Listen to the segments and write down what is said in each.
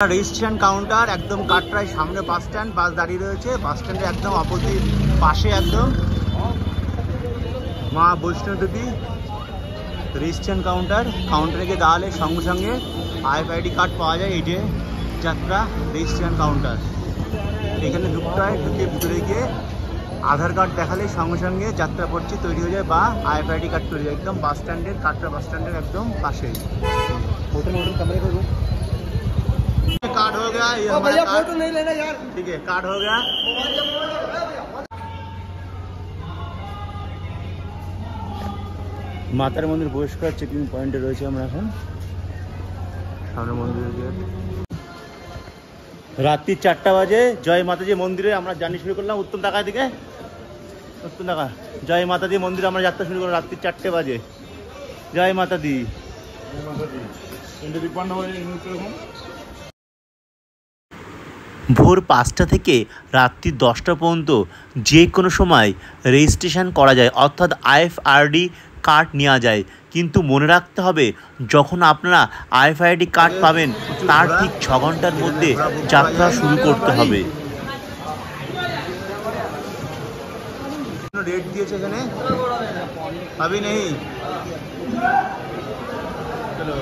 Registration counter একদম কাটরায় সামনে bus stand, বাস দাঁড়িয়ে রয়েছে। বাস স্ট্যান্ডের একদম অপোজিট পাশে একদম মা বৈষ্ণোদেবী রেজিস্ট্রেশন কাউন্টার। কাউন্টারে গিয়ে দাঁড়ালে সঙ্গে সঙ্গে আইএফআইডি কার্ড পাওয়া যায়। এই যে যাত্রা রেজিস্ট্রেশন কাউন্টার, এখানে ঢুকতে হয়। ঢুকে ভিতরে গিয়ে আধার কার্ড দেখালে সঙ্গে সঙ্গে যাত্রাপত্র তৈরি হয়ে যায় বা আইএফআইডি কার্ড তৈরি হয়। একদম বাস স্ট্যান্ডের কাটরা বাস স্ট্যান্ডের একদম পাশে। कार्ड हो गया ये हमारा फोटो नहीं लेना यार। ठीक है, कार्ड हो गया। মাতার মন্দির প্রবেশ করার চেকিং পয়েন্টে রয়েছে আমরা এখন। সামনে মন্দিরের গেট। রাত্রি 4টা বাজে জয় মাতাজি মন্দিরে আমরা জার্নি শুরু করলাম। উত্তম টাকা দিকে উত্তম টাকা জয় মাতাজি মন্দিরে আমরা যাত্রা শুরু করলাম রাত্রি 4টে বাজে। জয় মাতাজি। ভোর 5টা থেকে রাত্রি 10টা পর্যন্ত যে কোনো সময় রেজিস্ট্রেশন করা যায়, অর্থাৎ আইএফআরডি কার্ড নেওয়া যায়। কিন্তু মনে রাখতে হবে, যখন আপনারা আইএফআরডি কার্ড পাবেন তার ঠিক 6 ঘন্টার মধ্যে যাত্রা শুরু করতে হবে। রেট দিয়েছে এখানে अभी नहीं। চলো,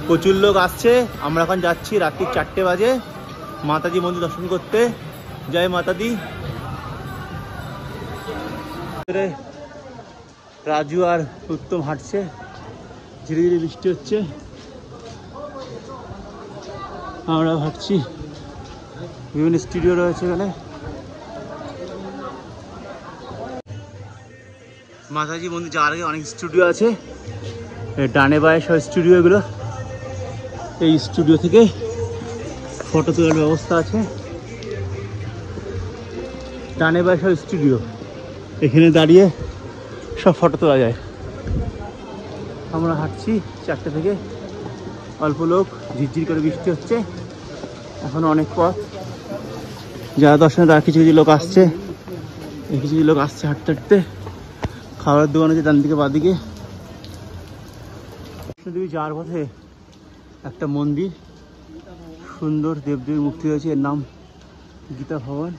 প্রচুর লোক আসছে। আমরা এখন যাচ্ছি রাত্রি 4টে বাজে মাতাজি মন্দির দর্শন করতে। জয় মাতাজি। রাজু আর উত্তম হাঁটছে, ধীরে ধীরে বৃষ্টি হচ্ছে, আমরা হাঁটছি। বিভিন্ন স্টুডিও রয়েছে এখানে। মাতাজি মন্দির যাওয়ার আগে অনেক স্টুডিও আছে, ডানে বায়ে সব স্টুডিও। এগুলো এই স্টুডিও থেকে ফটো তোলার ব্যবস্থা আছে। ডানে বায়ে সব স্টুডিও, এখানে দাঁড়িয়ে সব ফটো তোলা যায়। আমরা হাঁটছি 4টে থেকে, অল্প লোক, ঝিরঝির করে বৃষ্টি হচ্ছে। এখন অনেক পথ। যারা দর্শনে তারা কিছু কিছু লোক আসছে, কিছু কিছু লোক আসছে হাঁটতে হাঁটতে। খাবারের দোকান আছে ডান দিকে বাঁদিকে। বৈষ্ণোদেবী যাওয়ার পথে একটা মন্দির, সুন্দর দেবদেবীর মূর্তি রয়েছে। এর নাম গীতা ভবন।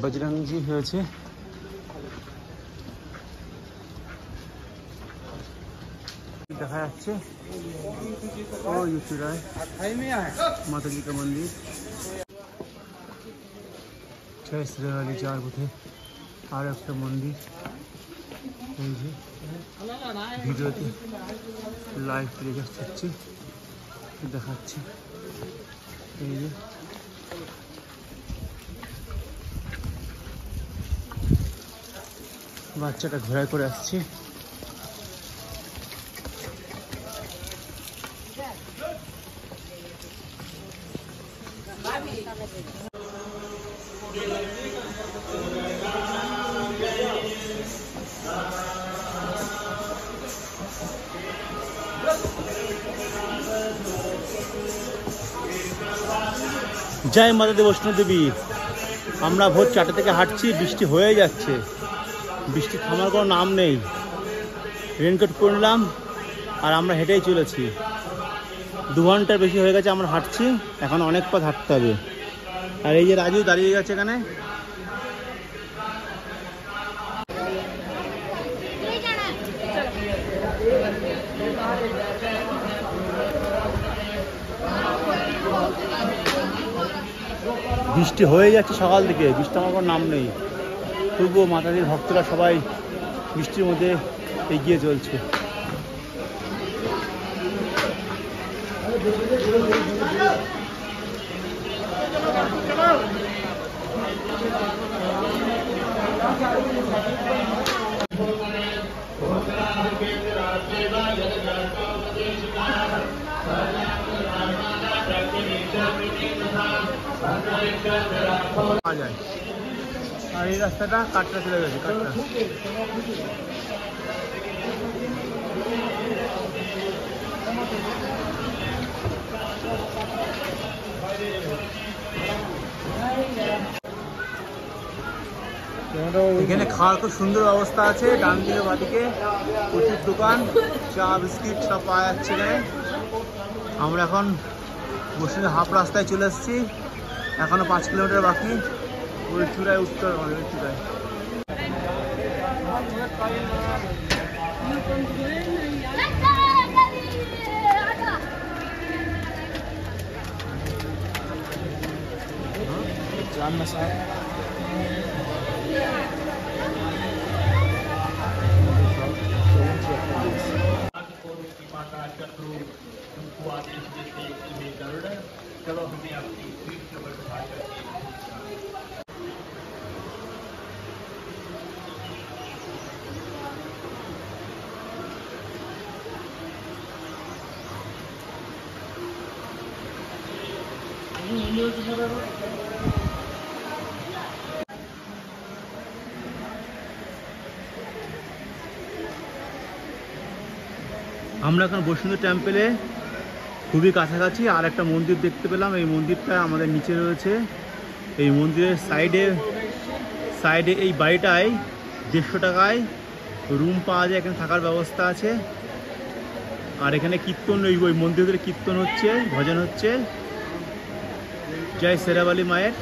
বজরংজি হয়েছে। দেখা যাচ্ছে ও ইউসুরায় মাতাজি কা মন্দির। ছয়শ্রী যাওয়ার পথে আর একটা মন্দির। এই যে ভিডিওতে লাইভ টেলিকাস্ট হচ্ছে, দেখাচ্ছি। এই যে বাচ্চাটা ঘোড়ায় করে আসছে। জয় মাতাজি বৈষ্ণোদেবী। আমরা ভোর 4টে থেকে হাঁটছি, বৃষ্টি হয়ে যাচ্ছে, বৃষ্টি থামার কোনো নাম নেই। রেনকোট পরে নিলাম আর আমরা হেঁটেই চলেছি। 2 ঘন্টার বেশি হয়ে গেছে আমরা হাঁটছি, এখন অনেক পথ হাঁটতে হবে। আর এই যে রাজু দাঁড়িয়ে গেছে এখানে। বৃষ্টি হয়ে যাচ্ছে সকাল থেকে, বৃষ্টি আমার কোনো নাম নেই। তবুও মাতাজির ভক্তরা সবাই বৃষ্টির মধ্যে এগিয়ে চলছে। আর এই রাস্তাটা কাটরা চলে গেছে। কাটরা এখানে খাওয়ার খুব সুন্দর অবস্থা আছে, ডান দিকে বাদিকে প্রচুর দোকান, চা বিস্কিট সব পাওয়া যাচ্ছে এখানে। আমরা এখন বসুন্ধরা হাফ রাস্তায় চলে এসেছি, এখনো 5 কিলোমিটার বাকি। ওই চূড়ায় উঠতে হবে, ওই চূড়ায়। আমরা এখন বসুন্ধরা টেম্পলে খুবই কাছাকাছি। আর একটা মন্দির দেখতে পেলাম, এই মন্দিরটা আমাদের নিচে রয়েছে। এই মন্দিরের সাইডে এই বাড়িটায় 150 টাকায় রুম পাওয়া যায়, এখানে থাকার ব্যবস্থা আছে। আর এখানে কীর্তন, ওই মন্দিরের কীর্তন হচ্ছে, ভজন হচ্ছে, জয় শেরাবালি মায়ের।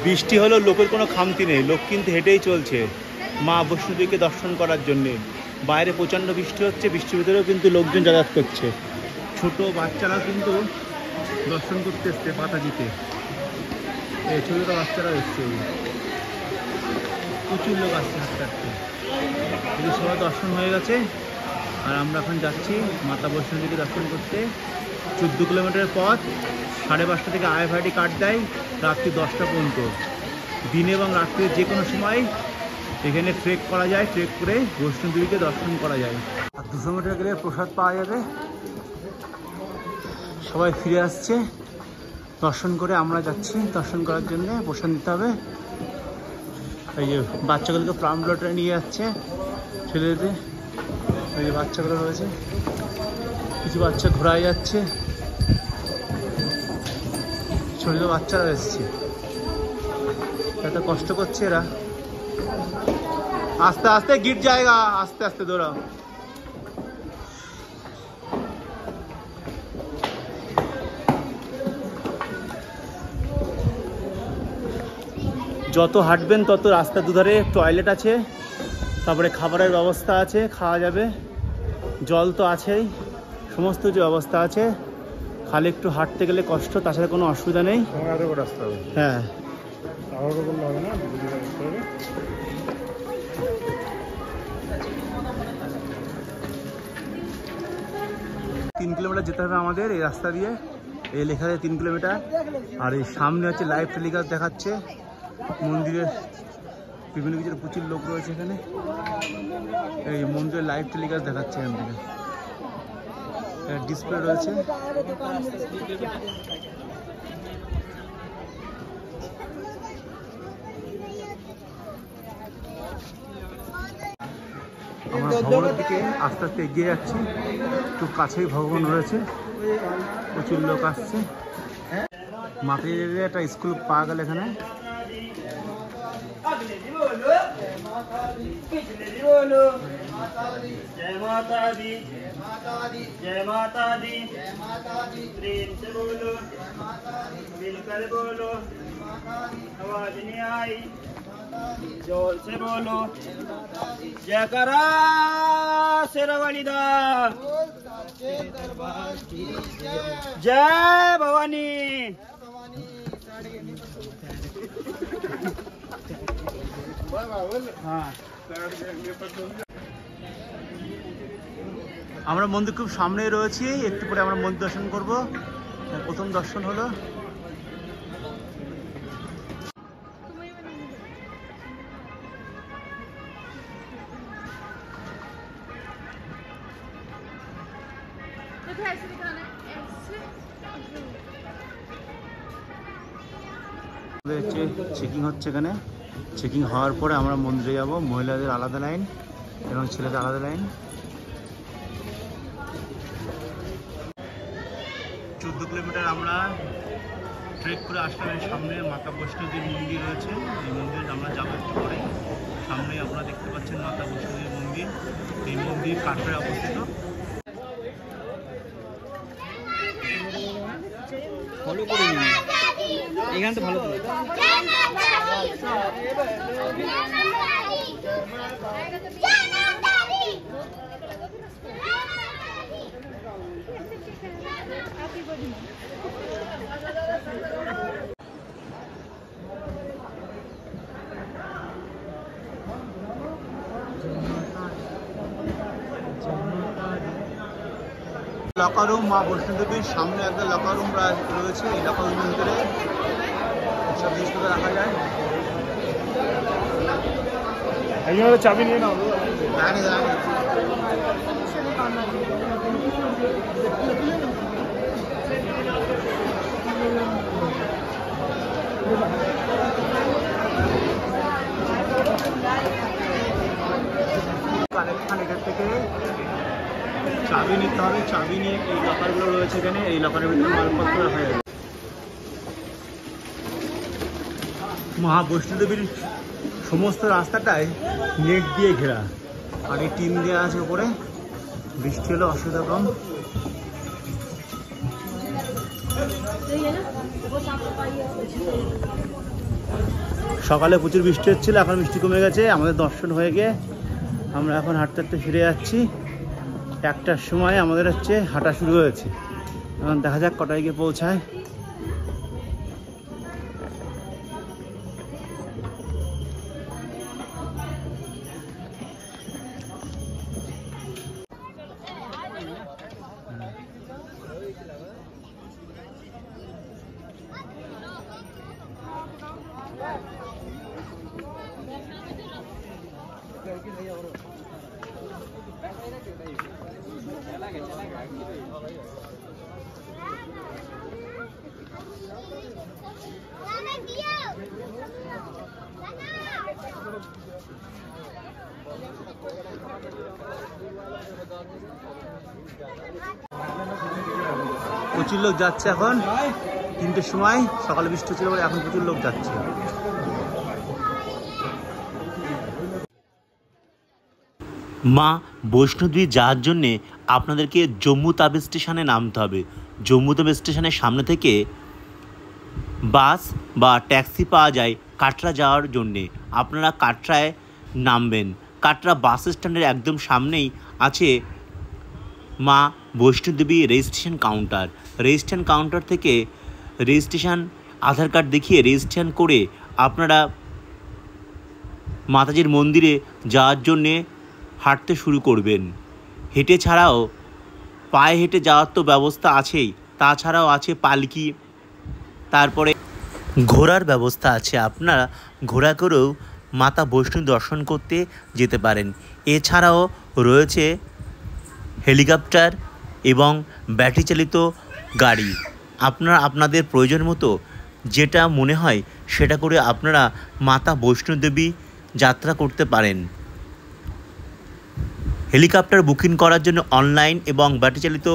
বৃষ্টি হলেও লোকের কোনো খামতি নেই, লোক কিন্তু হেঁটেই চলছে মা বৈষ্ণবীকে দর্শন করার জন্যে। বাইরে প্রচণ্ড বৃষ্টি হচ্ছে, বৃষ্টির ভিতরেও কিন্তু লোকজন যাতায়াত করছে। ছোট বাচ্চারা কিন্তু দর্শন করতে এসছে পাতাজিতে, এই ছোটো ছোটো বাচ্চারা এসছে, প্রচুর লোক আসছে হাঁটতে হাঁটতে। কিন্তু সবাই দর্শন হয়ে গেছে। আর আমরা এখন যাচ্ছি মাতা বৈষ্ণবীকে দর্শন করতে। 14 কিলোমিটার পথ, 5:30 থেকে IFID কার্ড দেয় রাত্রি 10টা পর্যন্ত। দিনে এবং রাত্রে যে কোনো সময় এখানে ট্রেক করা যায়, ট্রেক করে বৈষ্ণবদেবীকে দর্শন করা যায়। আর 200 মিটার গেলে প্রসাদ পাওয়া যাবে। সবাই ফিরে আসছে দর্শন করে, আমরা যাচ্ছি দর্শন করার জন্য। প্রসাদ নিতে হবে। এই যে বাচ্চাগুলোকে প্রাম লটারি নিয়ে যাচ্ছে ছেলেদের, এই যে বাচ্চাগুলো রয়েছে, কিছু বাচ্চা ঘোরায় যাচ্ছে, ছোট ছোট বাচ্চারা এসছে, এত কষ্ট করছে এরা। আস্তে আস্তে গিট জায়গা, আস্তে আস্তে দৌড়াও। যত হাঁটবেন তত রাস্তার দুধারে টয়লেট আছে, তারপরে খাবারের ব্যবস্থা আছে, খাওয়া যাবে, জল তো আছেই, সমস্ত কিছু ব্যবস্থা আছে। খালি একটু হাঁটতে গেলে কষ্ট, তাছাড়া কোনো অসুবিধা নেই। হ্যাঁ, 3 কিলোমিটার যেতে হবে আমাদের এই রাস্তা দিয়ে। এই লেখা আছে 3 কিলোমিটার। আর এই সামনে হচ্ছে লাইভ টেলিকাস্ট দেখাচ্ছে মন্দিরের বিভিন্ন কিছুর, প্রচুর লোক রয়েছে এখানে। এই মন্দিরের লাইভ টেলিকাস্ট দেখাচ্ছে এখান থেকে, ডিসপ্লে রয়েছে। আমরা ভবনের দিকে আস্তে আস্তে এগিয়ে যাচ্ছি, একটু কাছেই ভগবান রয়েছে, প্রচুর লোক আসছে। মাতৃ একটা স্কুল পাওয়া গেল এখানে। जय माता दी, जय माता दी, प्रेम से बोलो, मिलकर बोलो, आवाज नहीं आई, जोर से बोलो, जयकारा शेरावाली दा, जय भवानी। আমরা মন্দির খুব সামনেই রয়েছি, একটু পরে আমরা মন্দির দর্শন করব। প্রথম দর্শন হলো চেকিং হচ্ছে এখানে। চেকিং হওয়ার পরে আমরা মন্দিরে যাব। মহিলাদের আলাদা লাইন এবং ছেলেদের আলাদা লাইন। 14 কিলোমিটার আমরা ট্রেক করে আসলাম, এর সামনে মাতা বৈষ্ণবীর মন্দির রয়েছে, এই মন্দিরে আমরা যাবো একটু পরে। সামনে আপনারা দেখতে পাচ্ছেন মাতা বৈষ্ণবীর মন্দির, এই মন্দির কাটরায় অবস্থিত। ফলো করে নিন, এখানে তো ভালো তো। লকার রুম, মা বৈষ্ণবদেবীর সামনে একটা লকার রুম রয়েছে। এই লকার রুমের ভিতরে সব জিনিসপত্র রাখা যায়। চাবি নিয়ে নাও। কানেকশন এখান থেকে চাবি নিতে হবে, চাবি নিয়ে এই লকারগুলো রয়েছে এখানে, এই লকারের ভিতরে মালপত্র রাখা যাবে। মা বৈষ্ণবদেবীর সমস্ত রাস্তাটাই নেট দিয়ে ঘেরা, আর এই টিন দেওয়া আছে উপরে, বৃষ্টি হলে অসুবিধা কম। সকালে প্রচুর বৃষ্টি হচ্ছিল, এখন বৃষ্টি কমে গেছে। আমাদের দর্শন হয়ে গিয়ে আমরা এখন হাঁটতে হাঁটতে ফিরে যাচ্ছি। 1টার সময় আমাদের হচ্ছে হাঁটা শুরু হয়েছে, এখন দেখা যাক কটায় গিয়ে পৌঁছায়। প্রচুর লোক যাচ্ছে এখন 3টের সময়, সকালে বৃষ্টি ছিল বলে এখন প্রচুর লোক যাচ্ছে। মা বৈষ্ণবদেবী যাওয়ার জন্যে আপনাদেরকে জম্মু তাবি স্টেশনে নামতে হবে। জম্মু তাবি স্টেশনের সামনে থেকে বাস বা ট্যাক্সি পাওয়া যায় কাটরা যাওয়ার জন্যে। আপনারা কাটরায় নামবেন। কাটরা বাস স্ট্যান্ডের একদম সামনেই আছে মা Vaishno Devi registration counter. Registration counter থেকে রেজিস্ট্রেশন আধার কার্ড দেখিয়ে রেজিস্ট্রেশন করে আপনারা মাতাজির মন্দিরে যাওয়ার জন্যে হাঁটতে শুরু করবেন। হেঁটে ছাড়াও পায়ে হেঁটে যাওয়ার তো ব্যবস্থা আছেই, তাছাড়াও আছে পালকি, তারপরে ঘোড়ার ব্যবস্থা আছে। আপনারা ঘোড়া করেও মাতা বৈষ্ণব দর্শন করতে যেতে পারেন। এছাড়াও রয়েছে হেলিকপ্টার এবং ব্যাটারি চালিত গাড়ি। আপনারা আপনাদের প্রয়োজন মতো যেটা মনে হয় সেটা করে আপনারা মাতা বৈষ্ণবদেবী যাত্রা করতে পারেন। হেলিকপ্টার বুকিং করার জন্য অনলাইন এবং ব্যাটারি চালিত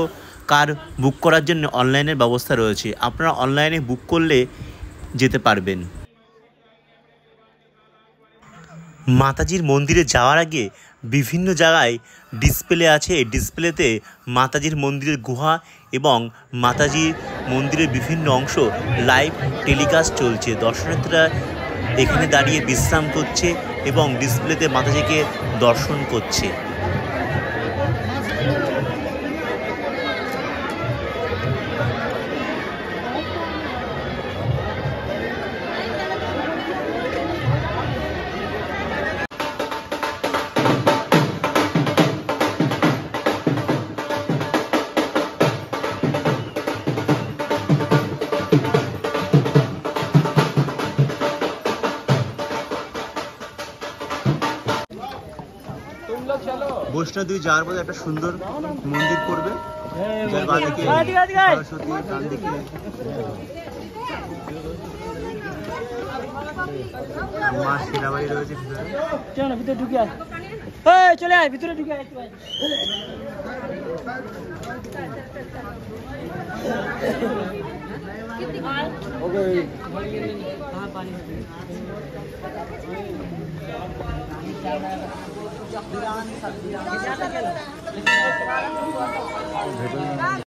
কার বুক করার জন্য অনলাইনের ব্যবস্থা রয়েছে। আপনারা অনলাইনে বুক করলে যেতে পারবেন। মাতাজির মন্দিরে যাওয়ার আগে বিভিন্ন জায়গায় ডিসপ্লে আছে। ডিসপ্লেতে মাতাজির মন্দিরের গুহা এবং মাতাজির মন্দিরের বিভিন্ন অংশ লাইভ টেলিকাস্ট চলছে। দর্শনার্থীরা এখানে দাঁড়িয়ে বিশ্রাম করছে এবং ডিসপ্লেতে মাতাজিকে দর্শন করছে। বৈষ্ণবদেবী যাওয়ার পরে একটা সুন্দর মন্দির পড়বে, যার বাঁদিকে সরস্বতী, ডান দিকে মা সেরাবাড়ি রয়েছে। ভিতরে ঢুকে আয়, চলে আয় ভিতরে ঢুকে আয়। पानी